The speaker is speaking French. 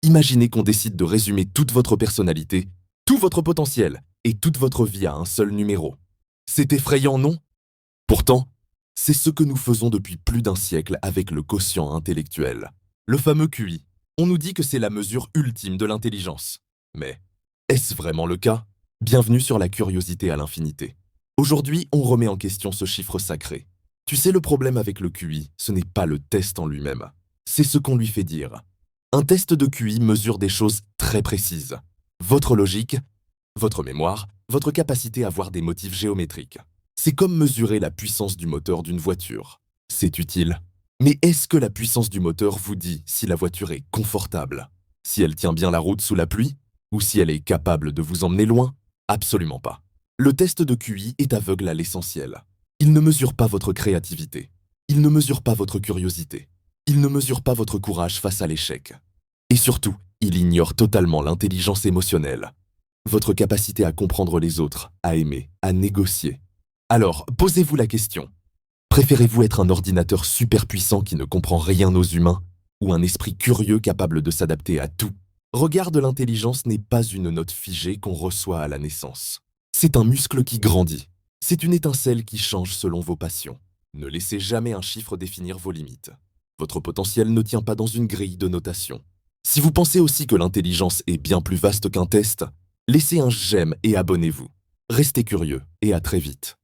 Imaginez qu'on décide de résumer toute votre personnalité, tout votre potentiel et toute votre vie à un seul numéro. C'est effrayant, non? Pourtant, c'est ce que nous faisons depuis plus d'un siècle avec le quotient intellectuel. Le fameux QI. On nous dit que c'est la mesure ultime de l'intelligence. Mais est-ce vraiment le cas? Bienvenue sur la curiosité à l'infinité. Aujourd'hui, on remet en question ce chiffre sacré. Tu sais, le problème avec le QI, ce n'est pas le test en lui-même. C'est ce qu'on lui fait dire. Un test de QI mesure des choses très précises. Votre logique, votre mémoire, votre capacité à voir des motifs géométriques. C'est comme mesurer la puissance du moteur d'une voiture. C'est utile. Mais est-ce que la puissance du moteur vous dit si la voiture est confortable? Si elle tient bien la route sous la pluie? Ou si elle est capable de vous emmener loin? Absolument pas. Le test de QI est aveugle à l'essentiel. Il ne mesure pas votre créativité. Il ne mesure pas votre curiosité. Il ne mesure pas votre courage face à l'échec. Et surtout, il ignore totalement l'intelligence émotionnelle. Votre capacité à comprendre les autres, à aimer, à négocier. Alors, posez-vous la question. Préférez-vous être un ordinateur super puissant qui ne comprend rien aux humains ou un esprit curieux capable de s'adapter à tout? Regarde, l'intelligence n'est pas une note figée qu'on reçoit à la naissance. C'est un muscle qui grandit. C'est une étincelle qui change selon vos passions. Ne laissez jamais un chiffre définir vos limites. Votre potentiel ne tient pas dans une grille de notation. Si vous pensez aussi que l'intelligence est bien plus vaste qu'un test, laissez un j'aime et abonnez-vous. Restez curieux et à très vite.